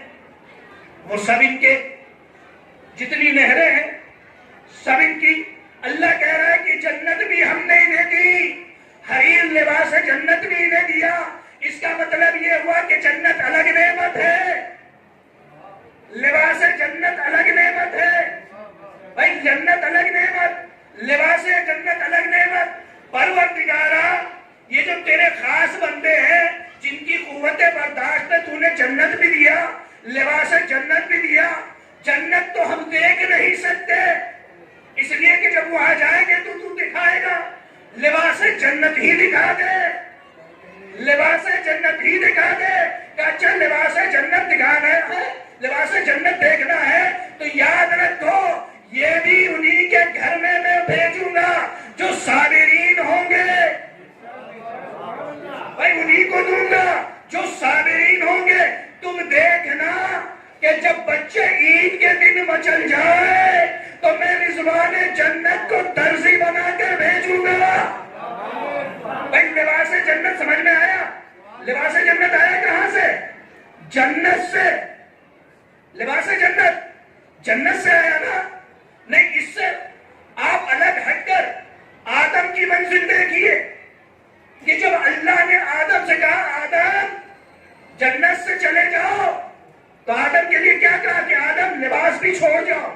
وہ سب ان کے، جتنی نہریں ہیں سب ان کی۔ اللہ کہہ رہا ہے کہ جنت بھی ہم نے انہیں دی، حریر لباس جنت بھی انہیں دیا۔ اس کا مطلب یہ ہوا کہ جنت الگ نعمت ہے، لباس جنت الگ نعمت ہے۔ بھائی جنت الگ نعمت، لباس جنت الگ نعمت۔ پروردگارا، یہ جو تیرے خاص بندے ہیں جن کی قوت برداشت تو نے جنت بھی دیا، لباس جنت بھی دیا، جنت تو ہم دیکھ نہیں سکتے، اس لیے کہ جب وہ آ جائیں گے تو دکھائے گا، لباس جنت ہی دکھا دے، لباس جنت ہی دکھا دے۔ کہ اچھا لباس جنت دکھانا ہے، لباس جنت دیکھنا ہے تو یاد رکھو یہ بھی انہی کے گھر میں بھیجوں گا جو صابرین ہوں گے۔ بھائی انہی کو دوں گا جو صابرین ہوں گے۔ تم دیکھنا کہ جب بچے عید کے دن مچل جائے تو میں رضوان جنت کو درزی بنا کر بھیجوں گا۔ بھائی لباس جنت سمجھ میں آیا؟ لباس جنت آیا کہاں سے؟ جنت سے۔ لباس جنت سے آیا نا؟ نہیں، اس سے آپ الگ ہٹ کر آدم کی منزل دیکھیے کہ جب اللہ نے آدم سے کہا آدم جنت سے چلے جاؤ، تو آدم کے لیے کیا کہا کہ آدم لباس بھی چھوڑ جاؤ،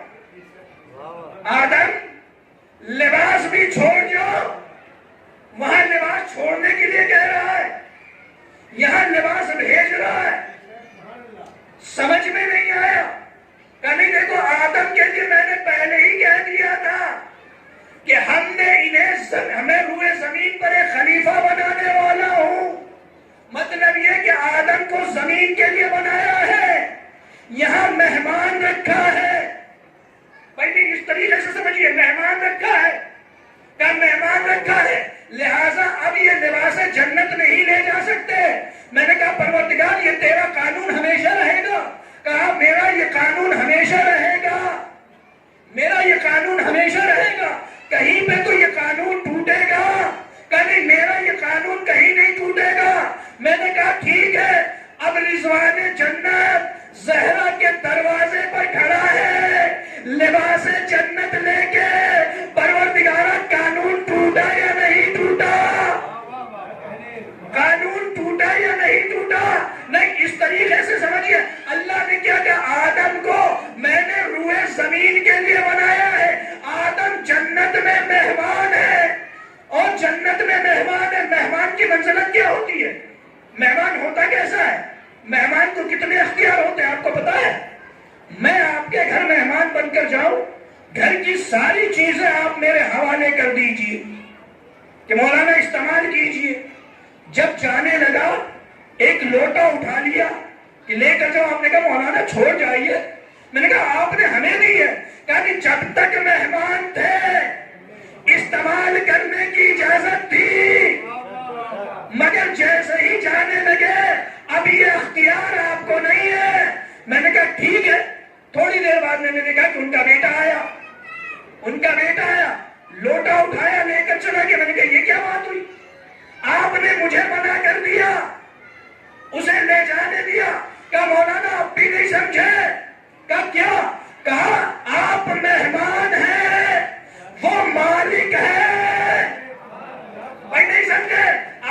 آدم لباس بھی چھوڑ جاؤ۔ وہاں لباس چھوڑنے کے لیے کہہ رہا ہے، یہاں لباس بھیج رہا ہے۔ سمجھ میں نہیں آیا؟ کہ نہیں دیکھو آدم کے لیے میں نے پہلے ہی کہہ دیا تھا کہ ہم نے ہمیں روئے زمین پر ایک خلیفہ بنانے والا ہوں۔ مطلب یہ کہ آدم کو زمین کے لیے بنایا ہے، یہاں مہمان رکھا ہے۔ بھائی اس طریقے سے سمجھیے، مہمان رکھا ہے، کیا مہمان رکھا ہے، لہذا پروردگار یہ تیرا قانون ہمیشہ رہے گا؟ کہا میرا یہ قانون ہمیشہ رہے گا، میرا یہ قانون ہمیشہ رہے گا، کہیں پہ تو یہ قانون ٹوٹے گا؟ کہا نہیں، میرا یہ قانون کہیں نہیں ٹوٹے گا۔ میں نے کہا ٹھیک ہے، اب رضوان جنت زہرا کے دروازے پر کھڑا ہے، لباس جنت لے کے، پروردگارہ قانون ٹوٹا یا نہیں ٹوٹا؟ قانون ٹوٹا یا نہیں ٹوٹا؟ نہیں، اس طریقے سے سمجھیے، اللہ نے کیا کہ آدم کو میں نے روئے زمین کے لیے بنایا ہے، آدم جنت میں مہمان ہے، اور جنت میں مہمان ہے۔ مہمان کی منزلت کیا ہوتی ہے؟ مہمان ہوتا کیسا ہے؟ مہمان کو کتنے اختیار ہوتے ہیں آپ کو پتا ہے؟ میں آپ کے گھر مہمان بن کر جاؤں، گھر کی ساری چیزیں آپ میرے حوالے کر دیجئے کہ مولانا استعمال کیجئے۔ جب جانے لگا ایک لوٹا اٹھا لیا کہ لے کر جاؤ، آپ نے کہا مولانا چھوڑ جائیے۔ میں نے کہا آپ نے ہمیں دی ہے؟ کہا کہ جب تک مہمان تھے استعمال کرنے کی اجازت تھی، مگر جیسے ہی جانے لگے اب یہ اختیار آپ کو نہیں ہے۔ میں نے کہا ٹھیک ہے۔ تھوڑی دیر بعد میں نے دیکھا کہ ان کا بیٹا آیا، لوٹا اٹھایا لے کر چلا گیا۔ میں نے کہا یہ کیا بات ہوئی؟ آپ نے مجھے منع کر دیا، اسے لے جانے دیا۔ کہا مولانا آپ بھی نہیں سمجھے۔ کہا کیا؟ کہا آپ مہمان ہیں، وہ مالک ہے۔ بھائی نہیں سمجھے؟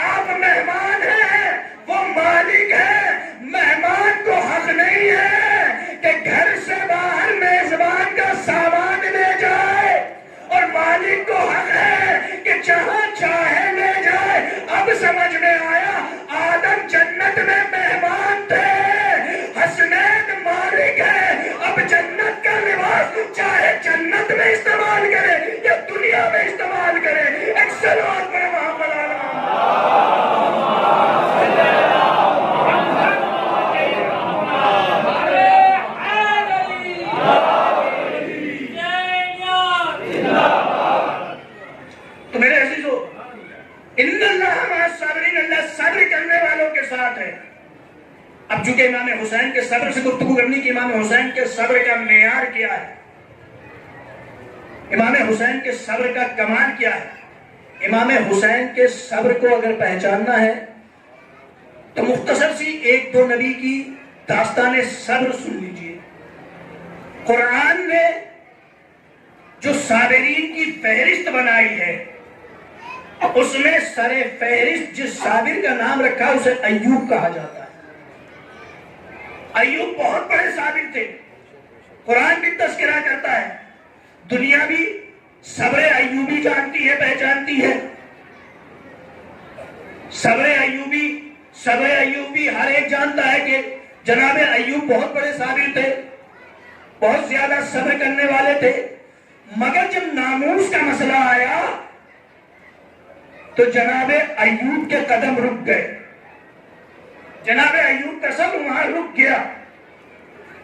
آپ مہمان ہیں، وہ مالک ہے۔ مہمان کو حق نہیں ہے کہ گھر سے باہر میزبان کا سامان لے جائے، اور مالک کو حق ہے کہ جہاں چاہے لے جائے۔ اب سمجھ میں آیا، آدم جنت میں مہمان تھے، حسنین مالک ہے۔ اب جنت کا لباس چاہے جنت میں استعمال کرے یا دنیا میں استعمال کرے، ایک صلوات پر محمد تو میرے عزیزو، ان اللہ مع الصابرین، اللہ صبر کرنے والوں کے ساتھ ہے۔ اب چونکہ امام حسین کے صبر سے گفتگو کرنی کی، امام حسین کے صبر کا معیار کیا ہے، امام حسین کے صبر کا کمال کیا ہے، امام حسین کے صبر کو اگر پہچاننا ہے تو مختصر سی ایک دو نبی کی داستان صبر سن لیجئے۔ قرآن نے جو صابرین کی فہرست بنائی ہے، اس میں سر فہرست جس صابر کا نام رکھا اسے ایوب کہا جاتا ہے۔ ایوب بہت بڑے صابر تھے، قرآن بھی تذکرہ کرتا ہے، دنیا بھی صبر ایوبی جانتی ہے، پہچانتی ہے۔ صبر ایوبی ہر ایک جانتا ہے کہ جناب ایوب بہت بڑے صابر تھے، بہت زیادہ صبر کرنے والے تھے، مگر جب ناموس کا مسئلہ آیا تو جناب ایوب کے قدم رک گئے، جناب ایوب کا صبر وہاں رک گیا۔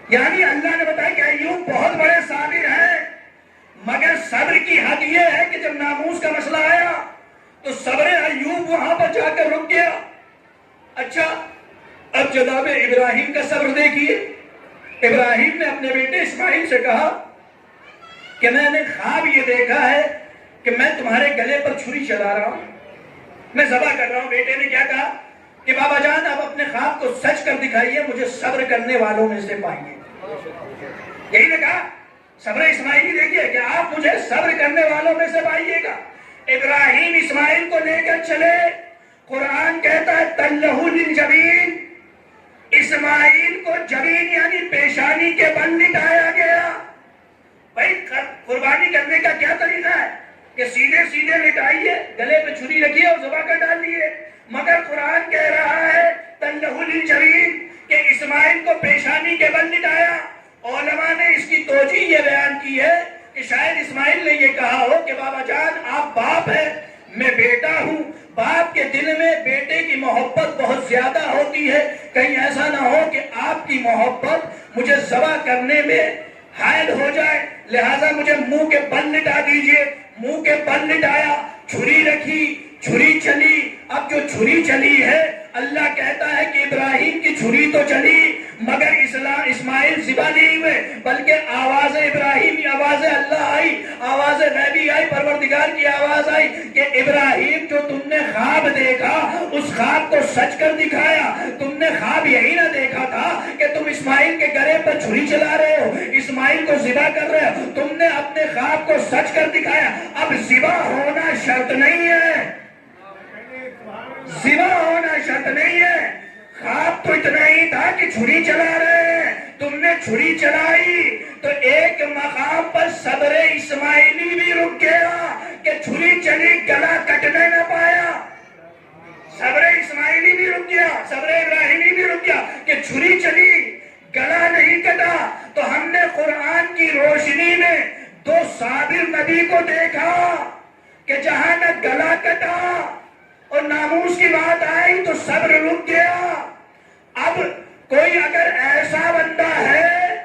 یعنی اللہ نے بتایا کہ ایوب بہت بڑے صابر ہیں، مگر صبر کی حد یہ ہے کہ جب ناموس کا مسئلہ آیا تو صبر ایوب وہاں پر جا کر رک گیا۔ اچھا، اب جناب ابراہیم کا صبر دیکھیے۔ ابراہیم نے اپنے بیٹے اسماعیل سے کہا کہ میں نے خواب یہ دیکھا ہے کہ میں تمہارے گلے پر چھری چلا رہا ہوں، میں ذبح کر رہا ہوں۔ بیٹے نے کیا کہا کہ بابا جان آپ اپنے خواب کو سچ کر دکھائیے، مجھے صبر کرنے والوں میں سے پائیے۔ یہی نے کہا، صبر اسماعیلی دیکھیے کہ آپ مجھے صبر کرنے والوں میں سے پائیے گا۔ ابراہیم اسماعیل کو لے کر چلے، قرآن کہتا ہے تلہ للجبین، اسماعیل کو جبین یعنی پیشانی کے بل لٹایا گیا۔ بھائی قربانی کرنے کا کیا طریقہ ہے کہ سیدھے سیدھے لٹائیے، گلے پہ چھری رکھیے اور ذبح کر ڈالیے، مگر قرآن کہہ رہا ہے تلہ للجبین کہ اسماعیل کو پیشانی کے بل لٹایا۔ علماء نے اس کی توجیہ یہ بیان کی ہے کہ شاید اسماعیل نے یہ کہا ہو کہ بابا جان آپ باپ ہیں، میں بیٹا ہوں، باپ کے دل میں بیٹے کی محبت بہت زیادہ ہوتی ہے، کہیں ایسا نہ ہو کہ آپ کی محبت مجھے ذبح کرنے میں حائل ہو جائے، لہٰذا مجھے منہ کے بل لٹا دیجئے۔ منہ کے بل لٹایا، چھری رکھی، چھری چلی۔ اب جو چھری چلی ہے اللہ کہتا ہے کہ ابراہیم کی چھری تو چلی مگر اسماعیل ذبح نہیں ہوئے، بلکہ آواز ابراہیم، آواز اللہ آئی، آواز غیبی آئی، پروردگار کی آواز آئی کہ ابراہیم جو تم نے خواب دیکھا اس خواب کو سچ کر دکھایا۔ تم نے خواب یہی نہ دیکھا تھا کہ تم اسماعیل کے گلے پر چھری چلا رہے ہو، اسماعیل کو ذبح کر رہے ہو، تم نے اپنے خواب کو سچ کر دکھایا۔ اب ذبح ہونا شرط نہیں ہے، ذبح ہونا شرط نہیں ہے، خواب تو اتنا ہی تھا کہ چھری چلا رہے ہیں، تم نے چھری چلائی تو ایک مقام پر صبر اسماعیلی بھی رک گیا کہ چھری چلی گلا کٹنے نہ پایا، صبر اسماعیلی بھی رک گیا، صبر ابراہیمی بھی رک گیا کہ چھری چلی گلا نہیں کٹا۔ تو ہم نے قرآن کی روشنی میں دو صابر نبی کو دیکھا کہ جہاں نہ گلا کٹا اور ناموس کی بات آئی تو صبر رک گیا۔ اب کوئی اگر ایسا بندہ ہے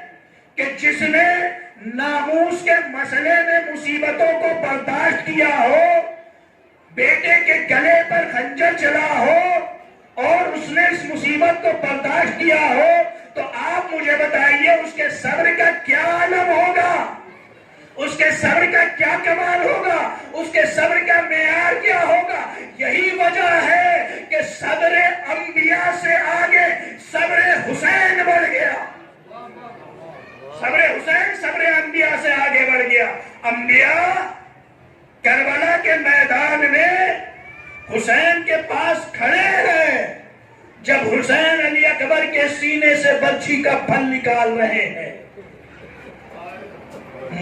کہ جس نے ناموس کے مسئلے میں مصیبتوں کو برداشت کیا ہو، بیٹے کے گلے پر خنجر چلا ہو اور اس نے اس مصیبت کو برداشت کیا ہو، تو آپ مجھے بتائیے اس کے صبر کا کیا عالم ہوگا، اس کے صبر کا کیا کمال ہوگا، اس کے صبر کا معیار کیا ہوگا۔ یہی وجہ ہے کہ صبر انبیاء سے آگے صبر حسین بڑھ گیا، صبر حسین صبر انبیاء سے آگے بڑھ گیا۔ انبیاء کربلا کے میدان میں حسین کے پاس کھڑے ہیں جب حسین علی اکبر کے سینے سے برچھی کا پھل نکال رہے ہیں،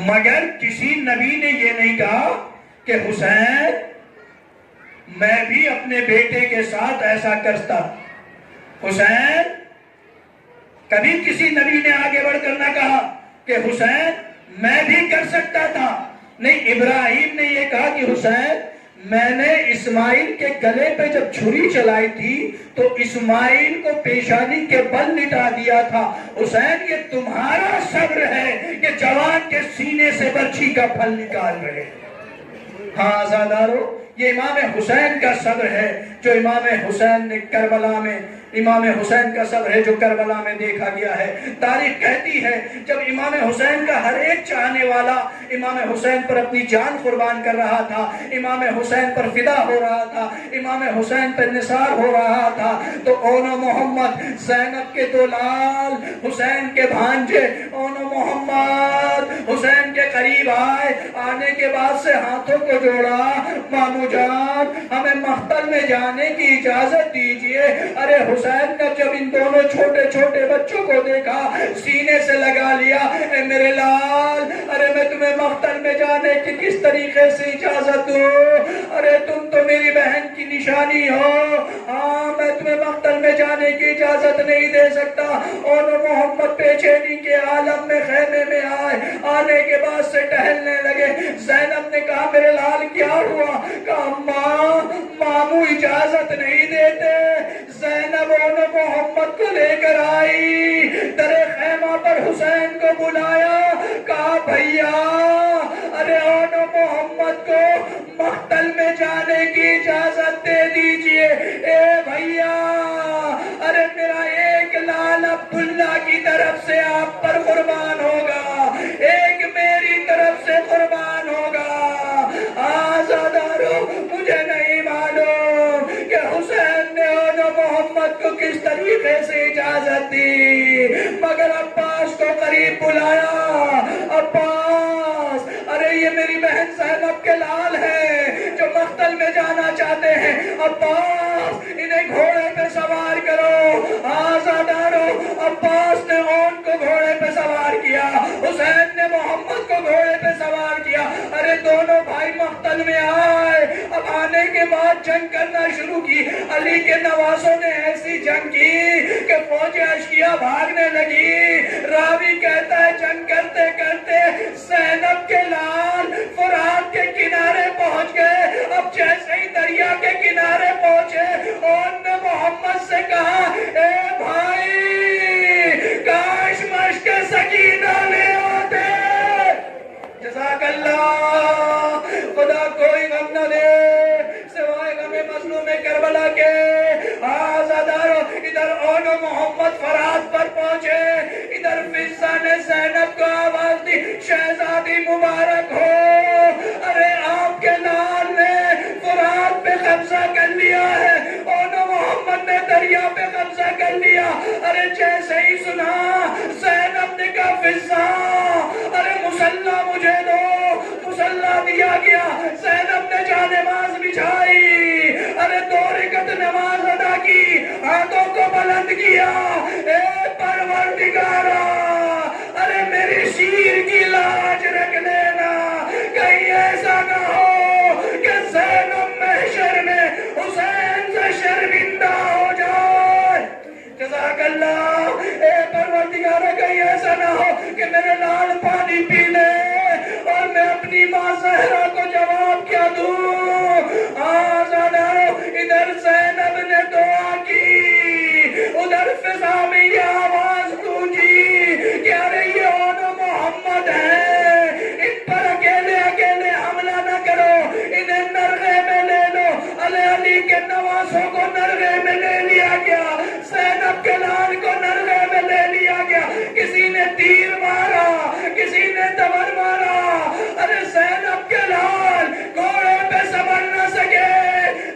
مگر کسی نبی نے یہ نہیں کہا کہ حسین میں بھی اپنے بیٹے کے ساتھ ایسا کرتا۔ حسین کبھی کسی نبی نے آگے بڑھ کر نہ کہا کہ حسین میں بھی کر سکتا تھا، نہیں، ابراہیم نے یہ کہا کہ حسین میں نے اسماعیل کے گلے پہ جب چھری چلائی تھی تو اسماعیل کو پیشانی کے بل لٹا دیا تھا۔ حسین یہ تمہارا صبر ہے کہ جوان کے سینے سے برچھی کا پھل نکال رہے۔ ہاں آزادارو، یہ امام حسین کا صبر ہے جو امام حسین نے کربلا میں، امام حسین کا صبر ہے جو کربلا میں دیکھا گیا ہے۔ تاریخ کہتی ہے جب امام حسین کا ہر ایک چاہنے والا امام حسین پر اپنی جان قربان کر رہا تھا، امام حسین پر فدا ہو رہا تھا، امام حسین پر نثار ہو رہا تھا، تو اون محمد زینب کے دو لال حسین کے بھانجے اون محمد حسین کے قریب آئے، آنے کے بعد سے ہاتھوں کو جوڑا، مامو جان ہمیں مقتل میں جانے کی اجازت دیجئے۔ ارے حسین نے جب ان دونوں چھوٹے چھوٹے بچوں کو دیکھا سینے سے لگا لیا، اے میرے لال، ارے میں تمہیں مقتل میں جانے کی کس طریقے سے اجازت دوں؟ ارے تم تو میری بہن کی نشانی ہو، ہاں میں تمہیں مقتل میں جانے کی اجازت نہیں دے سکتا۔ اور محمد بےچینی کے عالم میں خیمے میں آئے، آنے کے بعد سے ٹہلنے لگے۔ زینب نے کہا میرے لال کیا ہوا؟ کہا ماں مامو اجازت نہیں دیتے۔ زینب اون محمد کو لے کر آئی، در خیمہ پر حسین کو بلایا، کہا بھیا ارے اون محمد کو مقتل میں جانے کی اجازت دے دیجئے۔ اے بھیا ارے میرا ایک لال عبداللہ کی طرف سے آپ پر قربان ہوگا، ایک میری طرف سے قربان ہوگا۔ آزادارو مجھے نہیں معلوم کہ حسین نے اون محمد کو کس طریقے سے اجازت دی، مگر عباس کو قریب بلایا، عباس ارے یہ میری بہن زینب کے لال ہیں جو مقتل میں جانا چاہتے ہیں، عباس انہیں گھوڑے پہ سوار کرو۔ آزادارو عباس نے اون کو گھوڑے پہ سوار کیا، حسین نے محمد کو گھوڑے پہ سوار کیا۔ ارے دونوں بھائی مقتل میں آئے، اب آنے کے بعد جنگ کرنا شروع کی۔ علی کے نواسوں نے ایسی جنگ کی کہ فوج اشکیا بھاگنے لگی۔ راوی کہتا ہے جنگ کرتے کرتے زینب کے لال فرات کے کنارے پہنچ گئے۔ اب جیسے ہی دریا کے کنارے پہنچے اون نے محمد سے کہا اے بھائی کاش مشک سکینہ لے آتے۔ جزاک اللہ، خدا کوئی غم نہ دے سوائے غم مظلوم کربلا کے۔ محمد فرات پر پہنچے، ادھر فضہ نے زینب کو آواز دی، شہزادی مبارک ہو، ارے آپ کے لال نے فرات پہ قبضہ کر لیا ہے، اونو محمد نے دریا پہ قبضہ کر لیا۔ ارے جیسے ہی سنا زینب نے کہا فضہ ارے مسلح مجھے دو، مسلح دیا گیا، زینب نے جا نماز بچھائی، ارے 2 رکعت نماز ادا کی، ہاتھوں کو بلند کیا، اے پروردگارا ارے میری شیر کی لاج رکھ لینا، کہیں ایسا نہ ہو کہ زینب محشر میں حسین سے شرمندہ ہو جائے۔ جزاک اللہ، اے پروردگارا کہیں ایسا نہ ہو کہ میرے لال پانی پی لے اور میں اپنی ماں زہرا کو جواب کیا دوں۔ آزادارو، ادھر زینب نے دعا کی، ادھر فضا میں یہ آواز گونجی کہ ارے یہ اونو محمد ہے، ان پر اکیلے اکیلے حملہ نہ کرو، انہیں نرغے میں لے لو۔ علی کے نوازوں کو نرغے میں لے لیا گیا، زینب کے لال کو نرغے میں لے لیا گیا، کسی نے تیر مارا، کسی نے تبر مارا، ارے زینب کے لال گھوڑے پہ سبر نہ سکے،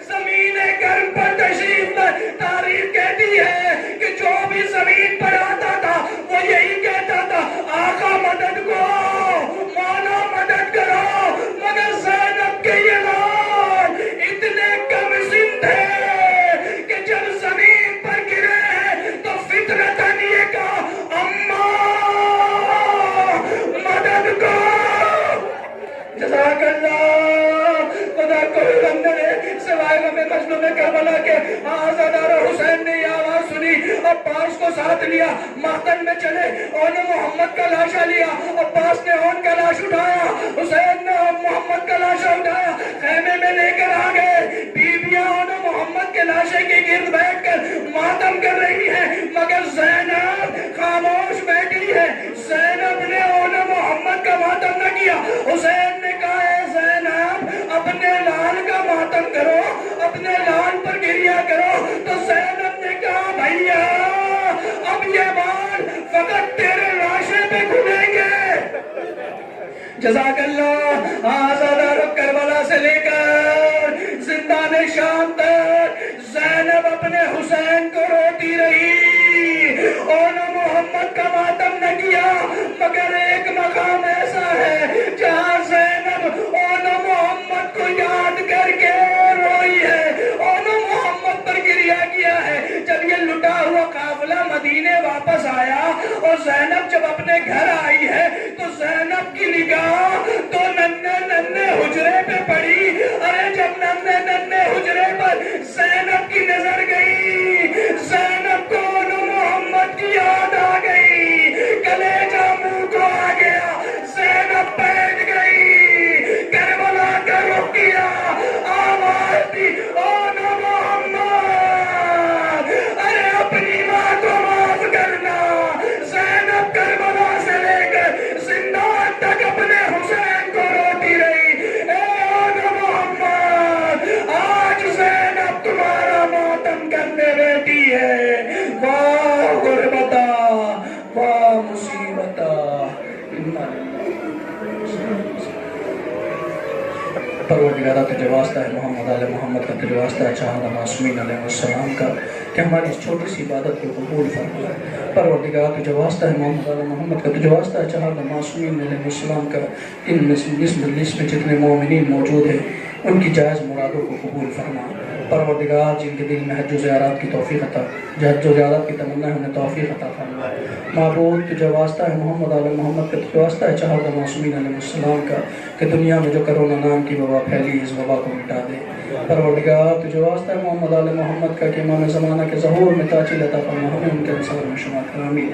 زمین گرم پر تشریف لائے۔ تاریخ کہتی ہے کہ جو بھی زمین پر آتا تھا وہ یہی کہتا تھا آقا مدد کو، مولا مدد کرو، مگر زینب کے یہ لال اتنے کم سن تھے کہ جب زمین پر گرے ہیں تو فطرتاً یہ کہا اماں مدد کو۔ جزاک اللہ، خدا کوئی بندہ ہے سوائے غم مظلوم کربلا کے۔ آزادار حسین نے یہ آواز سنی، عباس کو ساتھ لیا، ماتم میں چلے، اونو محمد کا لاشا لیا، عباس نے اون کا لاش اٹھایا، حسین نے محمد کا لاشا اٹھایا، خیمے میں لے کر آ گئے۔ بیویاں اونو محمد کے لاشے کے گرد بیٹھ کر ماتم کر رہی ہیں، مگر زینب خاموش بیٹھی ہے۔ زینب نے اونو محمد کا ماتم نہ کیا۔ حسین نے کہا اے زینب اپنے لال کا ماتم کرو، اپنے لال پر گریہ کرو، تو زینب نے کہا بھائیا اب یہ بال فقط تیرے لاشے پہ کھلیں گے۔ جزاک اللہ، آزادار کربلا سے لے کر زندان شام تک زینب اپنے حسین کو روتی رہی، اونو محمد کا ماتم نہ کیا، مگر ایک مقام ایسا ہے جہاں زینب اونو محمد کو یاد کر کے روئی ہے، اونو محمد پر گریہ کیا ہے۔ جب یہ لٹا ہوا قافلہ مدینے واپس آیا اور زینب جب اپنے گھر آئی ہے تو زینب کی نگاہ تو ننھے ننھے حجرے پہ پڑی، ارے جب ننھے ننھے حجرے پر زینب کی نظر گئی، زینب کو اونو محمد کی یاد آ گئی، کلیجہ منہ کو آ گیا، زینب بیٹھ گئی، کربلا کا رخ کیا، آواز دی اونو محمد ارے اپنی ماں کو معاف کرنا۔ زینب کربلا سے لے کر زندان تک اپنے حسین کو روتی رہی، اے اونو محمد آج زینب تمہارا ماتم کرنے بیٹھی ہے، واہ غربتا واہ مصیبتا۔ پروردگارہ تجھے واسطہ ہے محمد آل محمد کا، تجھے واسطہ ہے چاہندہ معصومین علیہ السلام کا کہ ہماری اس چھوٹی سی عبادت کو قبول فرما۔ پروردگارہ تجھے واسطہ ہے محمد آل محمد کا، تجھے واسطہ ہے چاہندہ معصومین علیہ السلام کا، ان مجلس میں جتنے مومنین موجود ہیں ان کی جائز مرادوں کو قبول فرما۔ پروردگار جن کے دل میں حج و زیارات کی توفیق عطا، حج و زیارات کی تمنا ہے انہیں توفیق عطا فرما۔ معبود تجھے واسطہ ہے محمد آل محمد کا، تجھے واسطہ ہے چاہندہ معصومین علیہ السلام کا کہ دنیا میں جو کرونا نام کی وبا پھیلی اس وبا کو مٹا دے۔ پروردگار تجھے واسطہ ہے محمد آل محمد کا کہ امام زمانہ کے ظہور میں تاچیل عطا فرما، ہمیں ان کے انصار میں شمار کرامین۔